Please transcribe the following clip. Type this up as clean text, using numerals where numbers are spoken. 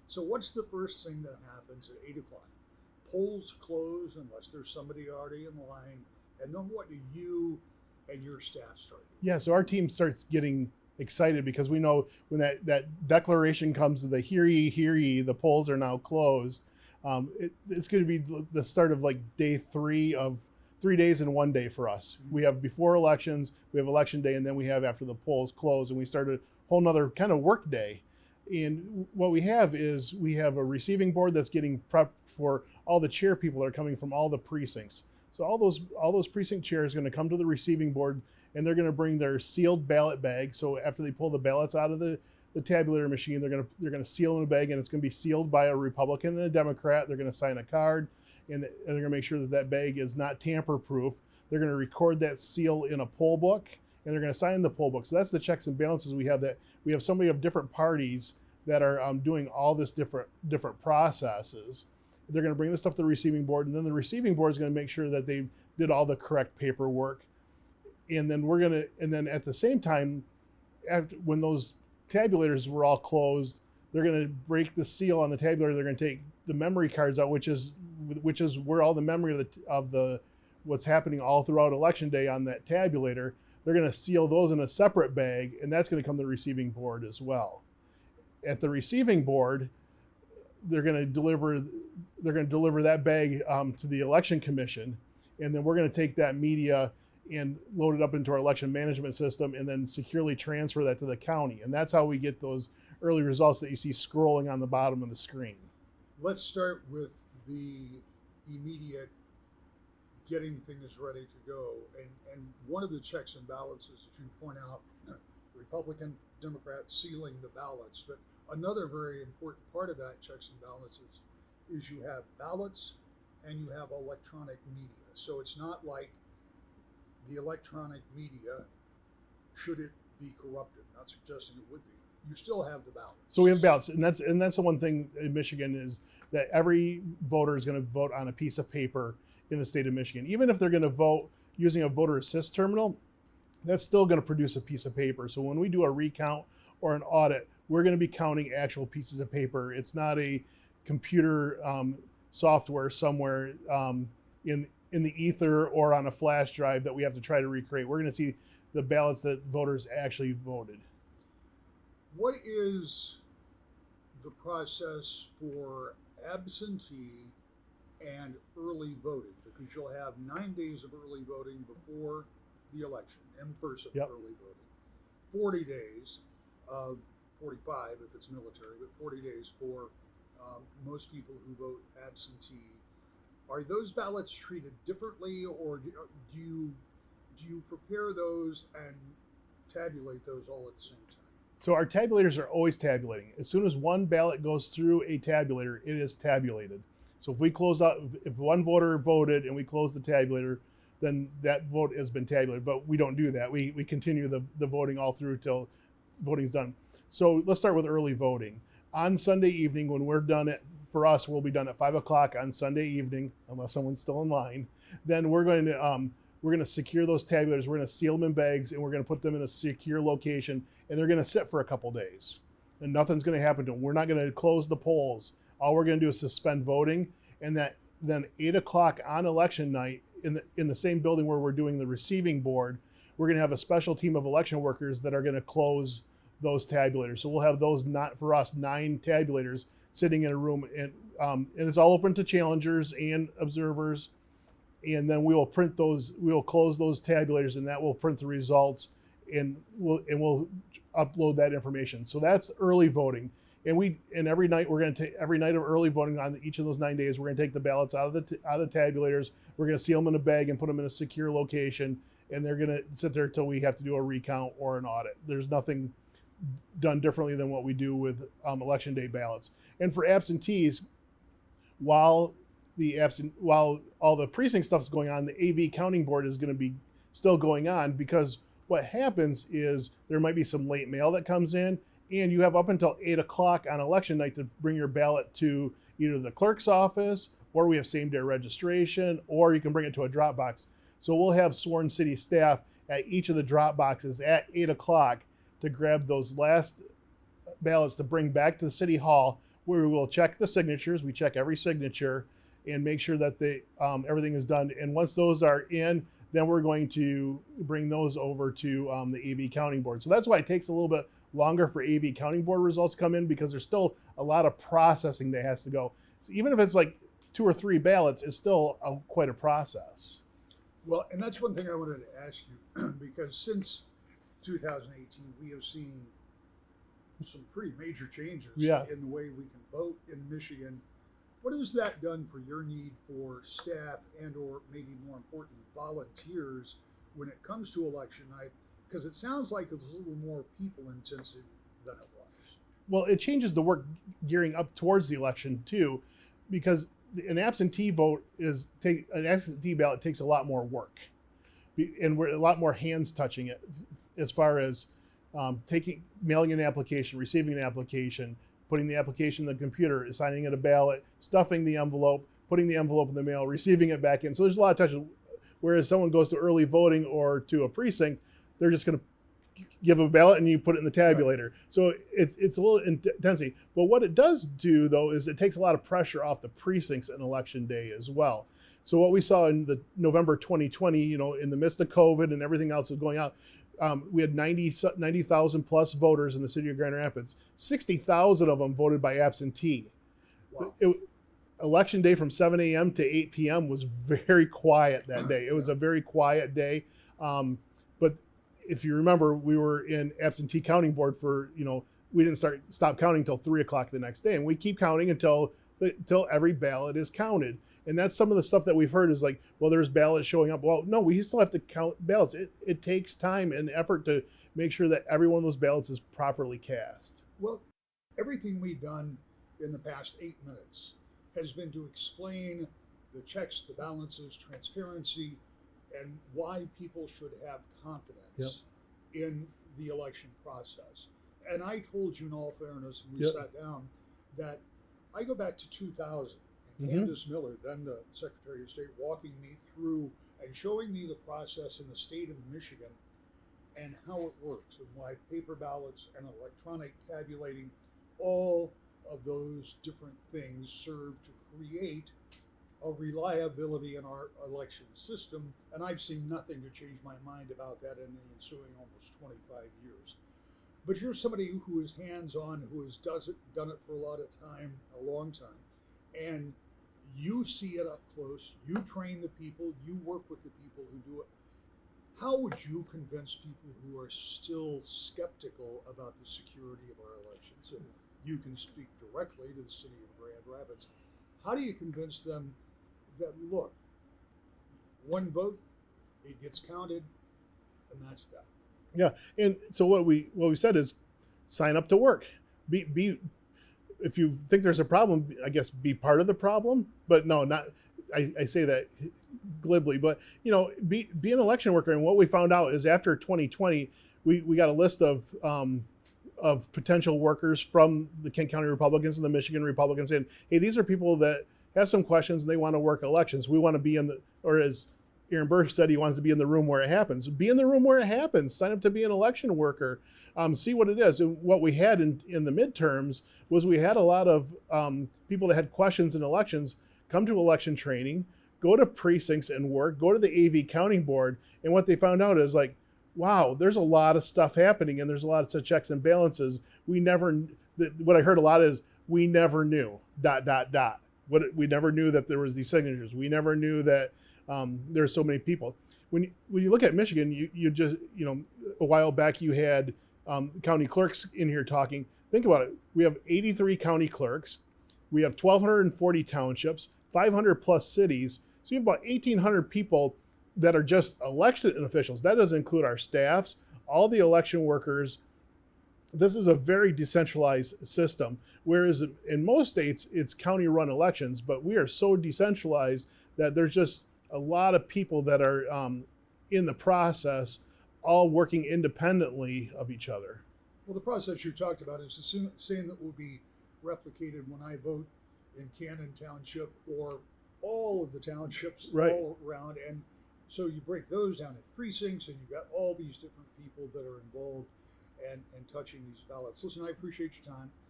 So what's the first thing that happens at 8 o'clock? Polls close unless there's somebody already in line. And then what do you and your staff start doing? Yeah, so our team starts getting excited because we know when that declaration comes to the hear ye, the polls are now closed. It's going to be the start of like day 3 of 3 days in one day for us. We have before elections, we have election day, and then we have after the polls close, and we start a whole nother kind of work day. And what we have is we have a receiving board that's getting prepped for all the chair people that are coming from all the precincts. So all those precinct chairs are going to come to the receiving board, and they're going to bring their sealed ballot bag. So after they pull the ballots out of the tabulator machine, they're going to seal in a bag, and it's going to be sealed by a Republican and a Democrat. They're going to sign a card, and they're going to make sure that that bag is not tamper-proof. They're going to record that seal in a poll book, and they're going to sign the poll book. So that's the checks and balances we have. That we have somebody of different parties that are doing all this different processes. They're going to bring this stuff to the receiving board, and then the receiving board is going to make sure that they did all the correct paperwork. And then at the same time, when those tabulators were all closed, they're going to break the seal on the tabulator. They're going to take the memory cards out, which is where all the memory of the what's happening all throughout election day on that tabulator. They're going to seal those in a separate bag, and that's going to come to the receiving board as well. At the receiving board, they're going to deliver that bag to the election commission, and then we're going to take that media and load it up into our election management system and then securely transfer that to the county. And that's how we get those early results that you see scrolling on the bottom of the screen. Let's start with the immediate getting things ready to go. And one of the checks and balances, as you point out, Republican, Democrat sealing the ballots. But another very important part of that checks and balances is you have ballots and you have electronic media. So it's not like the electronic media, should it be corrupted? Not suggesting it would be. You still have the ballots. So we have ballots, and that's the one thing in Michigan is that every voter is going to vote on a piece of paper in the state of Michigan. Even if they're going to vote using a voter assist terminal, that's still going to produce a piece of paper. So when we do a recount or an audit, we're going to be counting actual pieces of paper. It's not a computer software somewhere in the ether or on a flash drive that we have to try to recreate. We're going to see the ballots that voters actually voted. What is the process for absentee and early voting? Because you'll have 9 days of early voting before the election, in-person early voting. 40 days, 45 if it's military, but 40 days for most people who vote absentee. Are those ballots treated differently, or do you prepare those and tabulate those all at the same time? So our tabulators are always tabulating. As soon as one ballot goes through a tabulator, it is tabulated. So if we close out, if one voter voted and we close the tabulator, then that vote has been tabulated. But we don't do that. We continue the voting all through till voting's done. So let's start with early voting. On Sunday evening, when we're done for us, we'll be done at 5 o'clock on Sunday evening, unless someone's still in line. Then we're going to secure those tabulators. We're going to seal them in bags, and we're going to put them in a secure location, and they're going to sit for a couple days. And nothing's going to happen to them. We're not going to close the polls. All we're going to do is suspend voting, and then 8 o'clock on election night in the same building where we're doing the receiving board, we're going to have a special team of election workers that are going to close those tabulators. So we'll have those, not for us, 9 tabulators sitting in a room, and it's all open to challengers and observers. And then we will print those. We will close those tabulators, and that will print the results, and we'll upload that information. So that's early voting. And every night we're going to take every night of early voting on each of those 9 days. We're going to take the ballots out of the tabulators. We're going to seal them in a bag and put them in a secure location, and they're going to sit there till we have to do a recount or an audit. There's nothing done differently than what we do with election day ballots. And for absentees, while all the precinct stuff's going on, the AV counting board is going to be still going on, because what happens is there might be some late mail that comes in, and you have up until 8 o'clock on election night to bring your ballot to either the clerk's office, or we have same-day registration, or you can bring it to a drop box. So we'll have sworn city staff at each of the drop boxes at 8 o'clock to grab those last ballots to bring back to the city hall, where we will check the signatures. We check every signature and make sure that everything is done. And once those are in, then we're going to bring those over to the AV Counting Board. So that's why it takes a little bit longer for AV Counting Board results to come in, because there's still a lot of processing that has to go. So even if it's like 2 or 3 ballots, it's still quite a process. Well, and that's one thing I wanted to ask you, because since 2018, we have seen some pretty major changes in the way we can vote in Michigan. What has that done for your need for staff and, or maybe more important, volunteers when it comes to election night? Because it sounds like it's a little more people intensive than it was. Well, it changes the work gearing up towards the election too, because an absentee ballot takes a lot more work, and we're a lot more hands touching it, as far as mailing an application, receiving an application, putting the application in the computer, assigning it a ballot, stuffing the envelope, putting the envelope in the mail, receiving it back in. So there's a lot of touching. Whereas someone goes to early voting or to a precinct, they're just going to give a ballot and you put it in the tabulator. Right. So it's a little intensity. But what it does do, though, is it takes a lot of pressure off the precincts on election day as well. So what we saw in the November 2020, in the midst of COVID and everything else was going on, we had 90,000 plus voters in the city of Grand Rapids. 60,000 of them voted by absentee. Wow. Election day from 7 a.m. to 8 p.m. was very quiet that day. It was a very quiet day. But if you remember, we were in absentee counting board for, we didn't stop counting until 3 o'clock the next day. And we keep counting until every ballot is counted. And that's some of the stuff that we've heard is like, well, there's ballots showing up. Well, no, we still have to count ballots. It takes time and effort to make sure that every one of those ballots is properly cast. Well, everything we've done in the past 8 minutes has been to explain the checks, the balances, transparency, and why people should have confidence in the election process. And I told you in all fairness when we sat down that I go back to 2000. Candace Miller, then the Secretary of State, walking me through and showing me the process in the state of Michigan and how it works and why paper ballots and electronic tabulating, all of those different things serve to create a reliability in our election system. And I've seen nothing to change my mind about that in the ensuing almost 25 years. But you're somebody who is hands-on, who has done it for a lot of time, a long time, and you see it up close, you train the people, you work with the people who do it. How would you convince people who are still skeptical about the security of our elections? And you can speak directly to the city of Grand Rapids. How do you convince them that, look, one vote, it gets counted, and that's that? Yeah, and so what we said is sign up to work. Be if you think there's a problem, I guess be part of the problem. But no, not. I say that glibly, but be an election worker. And what we found out is after 2020, we got a list of potential workers from the Kent County Republicans and the Michigan Republicans saying, hey, these are people that have some questions and they want to work elections. We want to be in the, or as Aaron Burr said, he wants to be in the room where it happens. Be in the room where it happens. Sign up to be an election worker. See what it is. And what we had in the midterms was we had a lot of people that had questions in elections come to election training, go to precincts and work, go to the AV counting board. And what they found out is like, wow, there's a lot of stuff happening and there's a lot of checks and balances. What I heard a lot is we never knew, ... We never knew that there was these signatures. We never knew that there's so many people. When you look at Michigan, you just, a while back you had county clerks in here talking. Think about it. We have 83 county clerks. We have 1,240 townships, 500 plus cities. So you have about 1,800 people that are just elected officials. That doesn't include our staffs, all the election workers. This is a very decentralized system. Whereas in most states, it's county-run elections, but we are so decentralized that there's just a lot of people that are in the process, all working independently of each other. Well, the process you talked about is the same that will be replicated when I vote in Cannon Township or all of the townships all around. And so you break those down in precincts and you've got all these different people that are involved and touching these ballots. Listen, I appreciate your time.